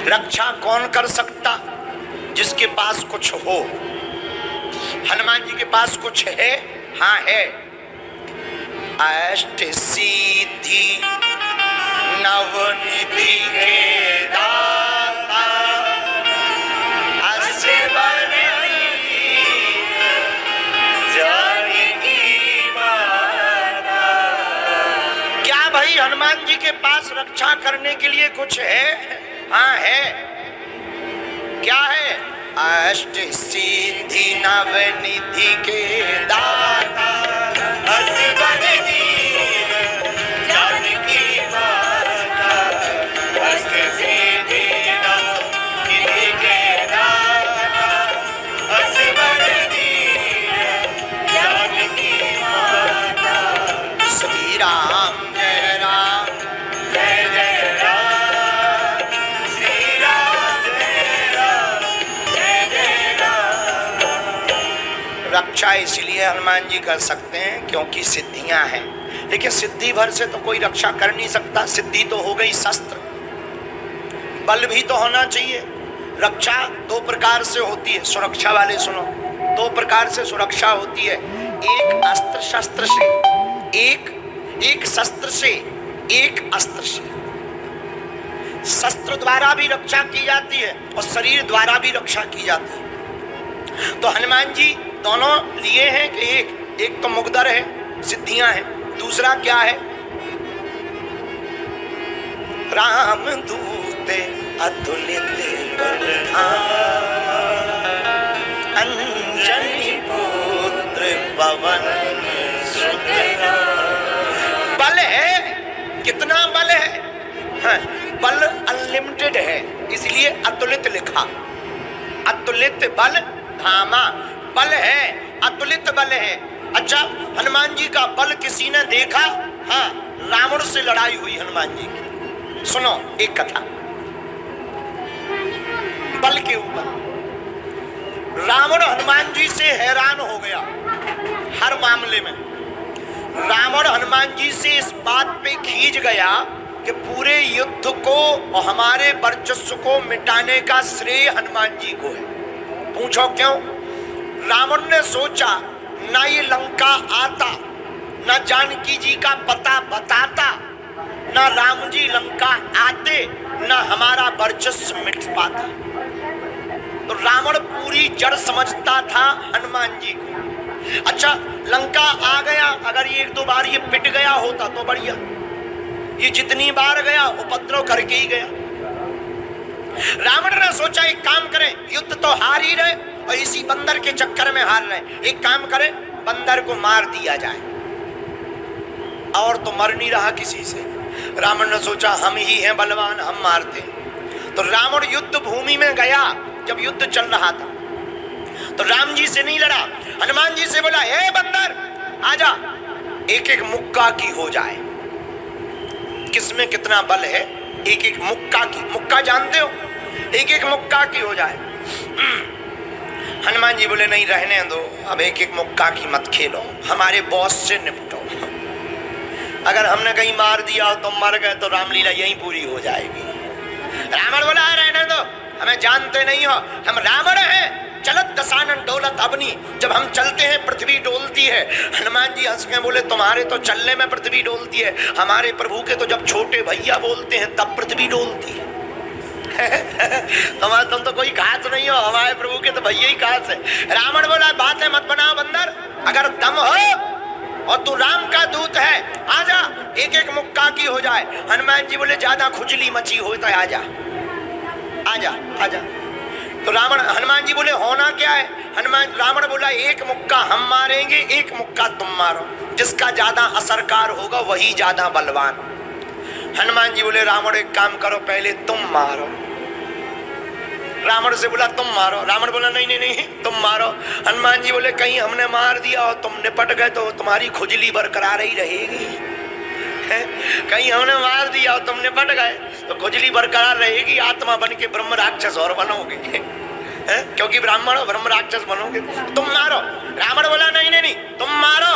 रक्षा कौन कर सकता? जिसके पास कुछ हो। हनुमान जी के पास कुछ है? हाँ है। अष्ट सिद्धि नवनिधि के दाता, असवर जानकी माता। क्या भाई हनुमान जी के पास रक्षा करने के लिए कुछ है? हाँ है। क्या है? अष्ट सिद्धि नवनिधि के दाता, असवर जानकी माता, अष्ट सिद्धि नवनिधि के दाता, असवर जानकी माता। श्री राम जय राम जय जय राम, श्री राम जय राम जय जय राम। रक्षा इसलिए हनुमान जी कर सकते हैं क्योंकि सिद्धियां हैं, लेकिन सिद्धि भर से तो कोई रक्षा कर नहीं सकता। सिद्धि तो हो गई शस्त्र, बल भी तो होना चाहिए। रक्षा दो प्रकार से होती है, सुरक्षा वाले सुनो। दो प्रकार से सुरक्षा होती है, एक अस्त्र शस्त्र से, एक शस्त्र से, एक अस्त्र से। शस्त्र द्वारा भी रक्षा की जाती है और शरीर द्वारा भी रक्षा की जाती है। तो हनुमान जी दोनों लिए हैं कि एक तो मुकद्दर है, सिद्धियां हैं, दूसरा क्या है? राम दूत अतुलित बलधामा, अंजनी पुत्र पवन सुत नामा। बल है, कितना बल है? हाँ, बल अनलिमिटेड है, इसलिए अतुलित लिखा। अतुलित बल धामा, बल है, अतुलित बल है। अच्छा, हनुमान जी का बल किसी ने देखा? हाँ, रावण से लड़ाई हुई हनुमान जी की। सुनो एक कथा बल के ऊपर। रावण हनुमान जी से हैरान हो गया हर मामले में। रावण हनुमान जी से इस बात पे खींच गया कि पूरे युद्ध को और हमारे वर्चस्व को मिटाने का श्रेय हनुमान जी को है। पूछो क्यों? रावण ने सोचा, ना ये लंका आता, ना जानकी जी का पता बताता, ना राम जी लंका आते, ना हमारा वर्चस्व मिट पाता। तो रावण पूरी जड़ समझता था हनुमान जी को। अच्छा, लंका आ गया, अगर ये एक दो बार ये पिट गया होता तो बढ़िया। ये जितनी बार गया उपद्रव करके ही गया। रावण ने सोचा एक काम करें, युद्ध तो हार ही रहे और इसी बंदर के चक्कर में हार रहे, एक काम करें बंदर को मार दिया जाए। और तो मर नहीं रहा किसी से। रावण ने सोचा हम ही हैं बलवान, हम मारते। तो रावण युद्ध भूमि में गया जब युद्ध चल रहा था, तो राम जी से नहीं लड़ा, हनुमान जी से बोला, हे बंदर आजा, एक एक मुक्का की हो जाए। किसमें कितना बल है? एक एक मुक्का की। मुक्का जानते हो? एक एक मुक्का की हो जाए। हनुमान जी बोले नहीं, रहने दो, अब एक एक मुक्का की मत खेलो, हमारे बॉस से निपटो। अगर हमने कहीं मार दिया और तुम मर गए तो रामलीला यहीं पूरी हो जाएगी। रावण बोला रहने दो, हमें जानते नहीं हो, हम रावण हैं, चलत दशानन डोलत अबनी, जब हम चलते हैं पृथ्वी डोलती है। हनुमान जी हंस के बोले तुम्हारे तो चलने में पृथ्वी डोलती है, हमारे प्रभु के तो जब छोटे भैया बोलते हैं तब पृथ्वी डोलती है। तुम तो कोई खास नहीं हो, हमारे प्रभु के तो भैया ही खास है। रावण बोला बातें मत बनाओ बंदर, अगर दम हो और तू राम का दूत है आजा, एक एक मुक्का की हो जाए। हनुमान जी बोले ज्यादा खुजली मची हो तो आजा आजा आजा। तो हनुमान जी बोले होना क्या है? रावण बोला एक मुक्का हम मारेंगे, एक मुक्का तुम मारो, जिसका ज्यादा असरकार होगा वही ज्यादा बलवान। हनुमान जी बोले रावण एक काम करो, पहले तुम मारो। रावण से बोला तुम मारो, रावण बोला नहीं नहीं नहीं तुम मारो। हनुमान जी बोले कहीं हमने मार दिया और तुम निपट गए तो तुम्हारी खुजली बरकरार ही रहेगी। कहीं हमने मार दिया और तुम निपट गए तो खुजली बरकरार रहेगी, आत्मा बन के ब्रह्म राक्षस और बनोगे। क्योंकि ब्राह्मण हो, ब्रह्म राक्षस बनोगे। तुम मारो। रावण बोला नहीं नहीं नहीं तुम मारो।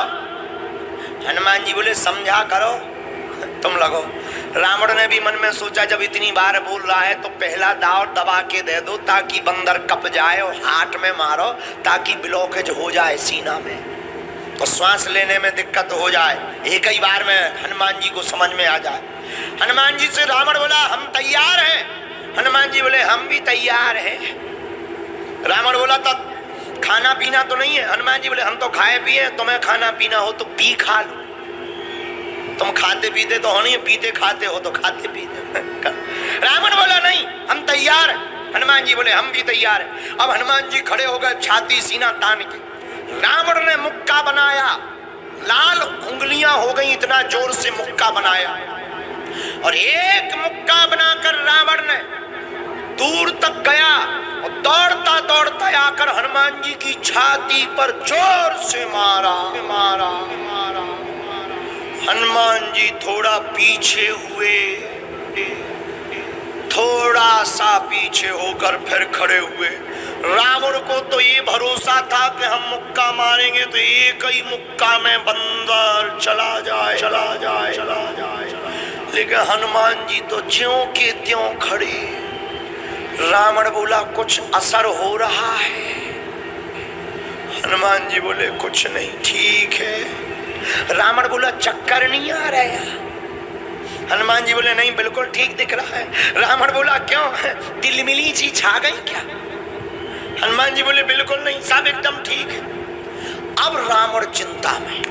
हनुमान जी बोले समझा करो, तुम लगो। रावण ने भी मन में सोचा जब इतनी बार बोल रहा है तो पहला दाव दबा के दे दो ताकि बंदर कप जाए और हाथ में मारो ताकि ब्लॉकेज हो जाए सीना में, तो श्वास लेने में दिक्कत हो जाए, एक ही बार में हनुमान जी को समझ में आ जाए। हनुमान जी से रावण बोला हम तैयार हैं। हनुमान जी बोले हम भी तैयार हैं। रावण बोला तब खाना पीना तो नहीं है? हनुमान जी बोले हम तो खाए पिए, तुम्हें खाना पीना हो तो पी खा लो। तुम खाते पीते तो हो नहीं, पीते खाते हो तो खाते पीते। रावण बोला नहीं हम तैयार हैं। हनुमान जी बोले हम भी तैयार हैं। अब हनुमान जी खड़े हो गए छाती सीना तान के। रावण ने मुक्का बनाया, लाल उंगलियां हो गई, इतना जोर से मुक्का बनाया और एक मुक्का बनाकर रावण ने दूर तक गया और दौड़ता दौड़ता आकर हनुमान जी की छाती पर जोर से मारा मारा मारा। हनुमान जी थोड़ा पीछे हुए, थोड़ा सा पीछे होकर फिर खड़े हुए। रावण को तो ये भरोसा था कि हम मुक्का मारेंगे तो एक ही मुक्का में बंदर चला जाए चला जाए चला जाए, लेकिन हनुमान जी तो ज्यों के त्यों खड़े। रावण बोला कुछ असर हो रहा है? हनुमान जी बोले कुछ नहीं, ठीक है। रावण बोला चक्कर नहीं आ रहा? हनुमान जी बोले नहीं बिल्कुल ठीक दिख रहा है। रावण बोला क्यों, तिलमिली सी छा गई क्या? हनुमान जी बोले बिल्कुल नहीं, सब एकदम ठीक है। अब रावण चिंता में,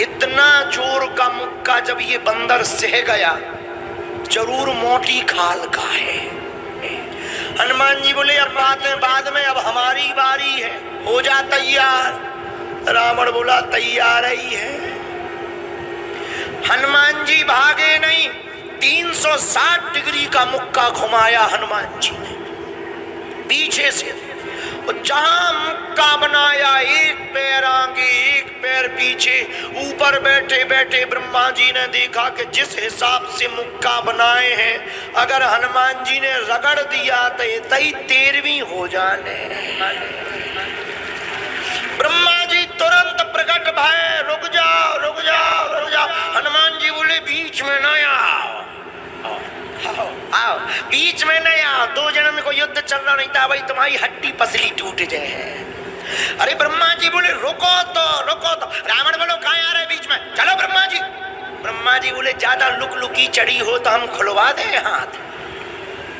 इतना जोर का मुक्का जब ये बंदर सह गया जरूर मोटी खाल का है। हनुमान जी बोले अब बाद में अब हमारी बारी है, हो जा तैयार। रावण बोला तैयार ही है। हनुमान जी भागे नहीं, 360 डिग्री का मुक्का घुमाया हनुमान जी ने पीछे से। जहां मुक्का बनाया एक पैर आगे एक पैर पीछे, ऊपर बैठे बैठे ब्रह्मा जी ने देखा कि जिस हिसाब से मुक्का बनाए हैं अगर हनुमान जी ने रगड़ दिया तो तई 13वीं हो जाने। ब्रह्मा जी तुरंत प्रकट भय, रुक जाओ रुक जाओ रुक जाओ। हनुमान जी बोले बीच में न आओ, आओ बीच में नहीं आओ, 2 जन्म को युद्ध चलना नहीं था भाई, तुम्हारी हड्डी पसली टूट जाए। अरे ब्रह्मा जी बोले रुको तो रुको तो। रावण बोलो कहाँ आ रहे बीच में, चलो ब्रह्मा जी। ब्रह्मा जी बोले ज्यादा लुक लुकी चढ़ी हो तो हम खुलवा दें हाथ।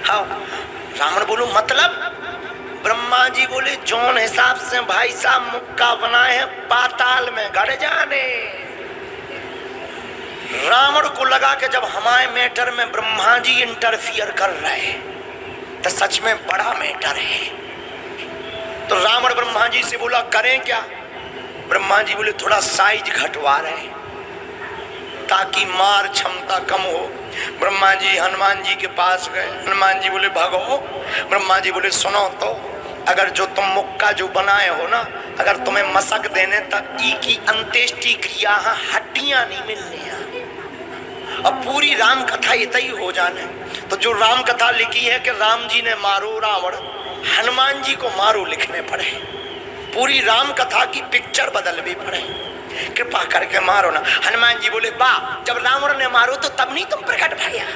हाँ रावण बोलो मतलब? ब्रह्मा जी बोले जोन हिसाब से भाई साहब मुक्का बनाए हैं पाताल में गड़ जाने। रावण को लगा कि जब हमारे मैटर में ब्रह्मा जी इंटरफियर कर रहे तो सच में बड़ा मैटर है। तो रावण ब्रह्मा जी से बोला करें क्या? ब्रह्मा जी बोले थोड़ा साइज घटवा रहे ताकि मार क्षमता कम हो। ब्रह्मा जी हनुमान जी के पास गए। हनुमान जी बोले भागो। ब्रह्मा जी बोले सुनो तो, अगर जो तुम मुक्का जो बनाए हो ना, अगर तुम्हें मसक देने तक की अंत्येष्टि क्रिया हड्डियां नहीं मिलनी है। अब पूरी राम कथा इतनी हो जाने तो जो राम कथा लिखी है कि राम जी ने मारो रावण, हनुमान जी को मारो लिखने पड़े। पूरी राम कथा की पिक्चर बदल भी पड़े, कृपा करके मारो ना। हनुमान जी बोले वाह, जब रावण ने मारो तो तब नहीं तुम प्रकट भैया,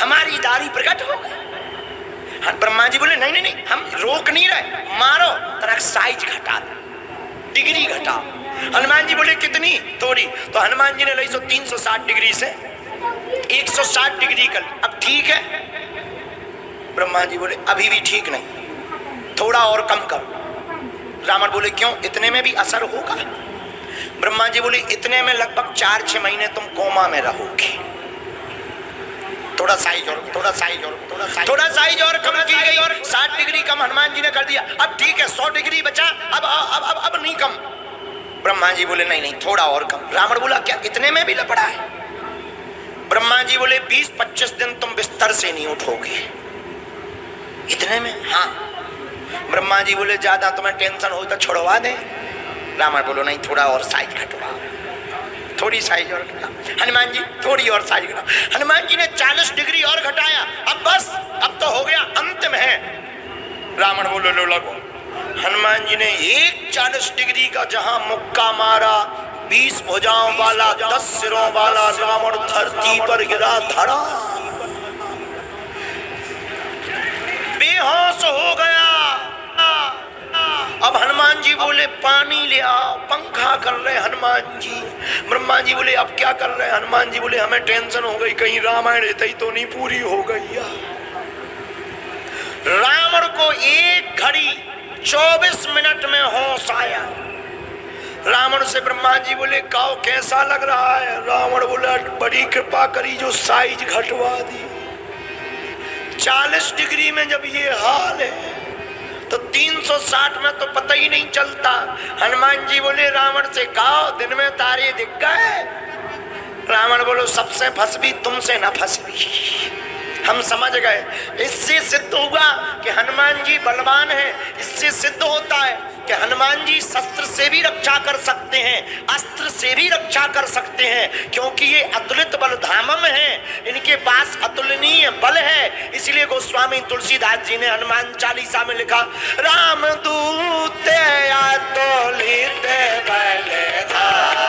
हमारी दारी प्रकट हो गई। ब्रह्मा जी बोले नहीं नहीं नहीं, हम रोक नहीं रहे, मारो, तरह साइज घटा दो, डिग्री घटाओ। हनुमान जी बोले कितनी? थोड़ी। तो हनुमान जी ने ली 360 डिग्री से 160 डिग्री कर। अब ठीक है? ब्रह्मा जी बोले अभी भी ठीक नहीं, थोड़ा और कम करो। रावण बोले क्यों, इतने में भी असर होगा? ब्रह्मा जी बोले इतने में लगभग 4-6 महीने तुम कोमा में रहोगे। थोड़ा साइज और थोड़ा साइज और थोड़ा साइज और कम की गई और 60 डिग्री कम हनुमान जी ने कर दिया। अब ठीक है 100 डिग्री बचा, अब नहीं कम। ब्रह्मा जी बोले नहीं नहीं थोड़ा और कम। रावण बोला क्या इतने में भी लपड़ा है? ब्रह्मा जी बोले 20-25 दिन तुम बिस्तर से नहीं उठोगे। इतने में? हाँ। ब्रह्मा जी बोले ज्यादा तुम्हें टेंशन हो तो छुड़वा दे। रावण बोलो नहीं थोड़ा और साइज घटवा, थोड़ी साइज और घटा। हनुमान जी थोड़ी और साइज घटा। हनुमान जी ने 40 डिग्री और घटाया। अब बस, अब तो हो गया, अंतिम है। रावण बोलो लो लगो। हनुमान जी ने एक 40 डिग्री का जहां मुक्का मारा 20 भुजाओं वाला 10 सिरों वाला रावण धरती पर गिरा धड़ा, बेहोश हो गया। अब हनुमान जी बोले पानी ले आओ, पंखा कर रहे हनुमान जी। ब्रह्मा जी बोले अब क्या कर रहे हैं? हनुमान जी बोले हमें टेंशन हो गई, कहीं रामायण ही तो नहीं पूरी हो गई। रावण को 1 घड़ी 24 मिनट में होश आया। रावण से ब्रह्मा जी बोले काओ कैसा लग रहा है? रावण बोला बड़ी कृपा करी जो साइज घटवा दी। 40 डिग्री में जब ये हाल है तो 360 में तो पता ही नहीं चलता। हनुमान जी बोले रावण से कहो दिन में तारे दिख गए? रावण बोलो सबसे फंसबी तुमसे ना फंसबी। हम समझ गए। इससे सिद्ध हुआ कि हनुमान जी बलवान हैं। इससे सिद्ध होता है कि हनुमान जी शस्त्र से भी रक्षा कर सकते हैं, अस्त्र से भी रक्षा कर सकते हैं, क्योंकि ये अतुलित बल धामम हैं, इनके पास अतुलनीय बल है। इसलिए गोस्वामी तुलसीदास जी ने हनुमान चालीसा में लिखा, राम दूत अतुलित बल धाम।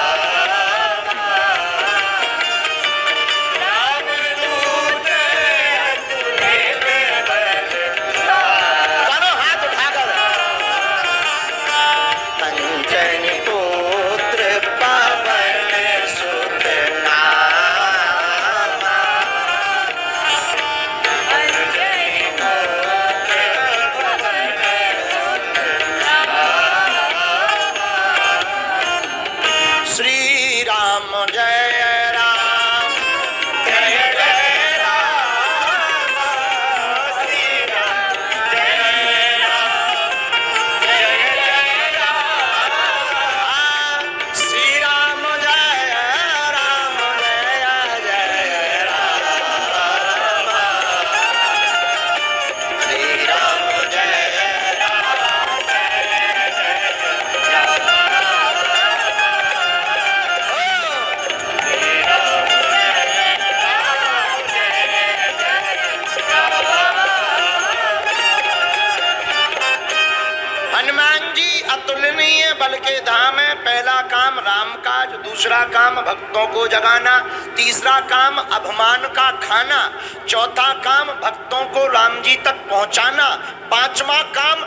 दूसरा काम भक्तों को जगाना, तीसरा काम अभिमान का खाना, चौथा काम भक्तों को राम जी तक पहुंचाना, पांचवा काम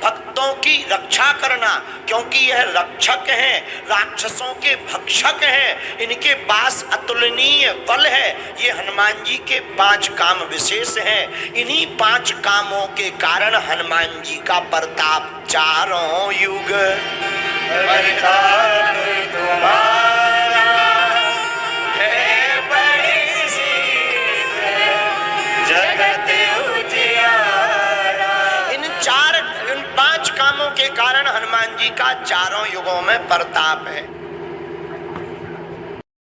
भक्तों की रक्षा करना, क्योंकि यह रक्षक हैं, राक्षसों के भक्षक हैं, इनके पास अतुलनीय बल है। ये हनुमान जी के 5 काम विशेष हैं। इन्हीं 5 कामों के कारण हनुमान जी का प्रताप चारों युग तुम्हारा है बड़ी सिद्ध जगत उजियारा। इन 5 कामों के कारण हनुमान जी का चारों युगों में प्रताप है।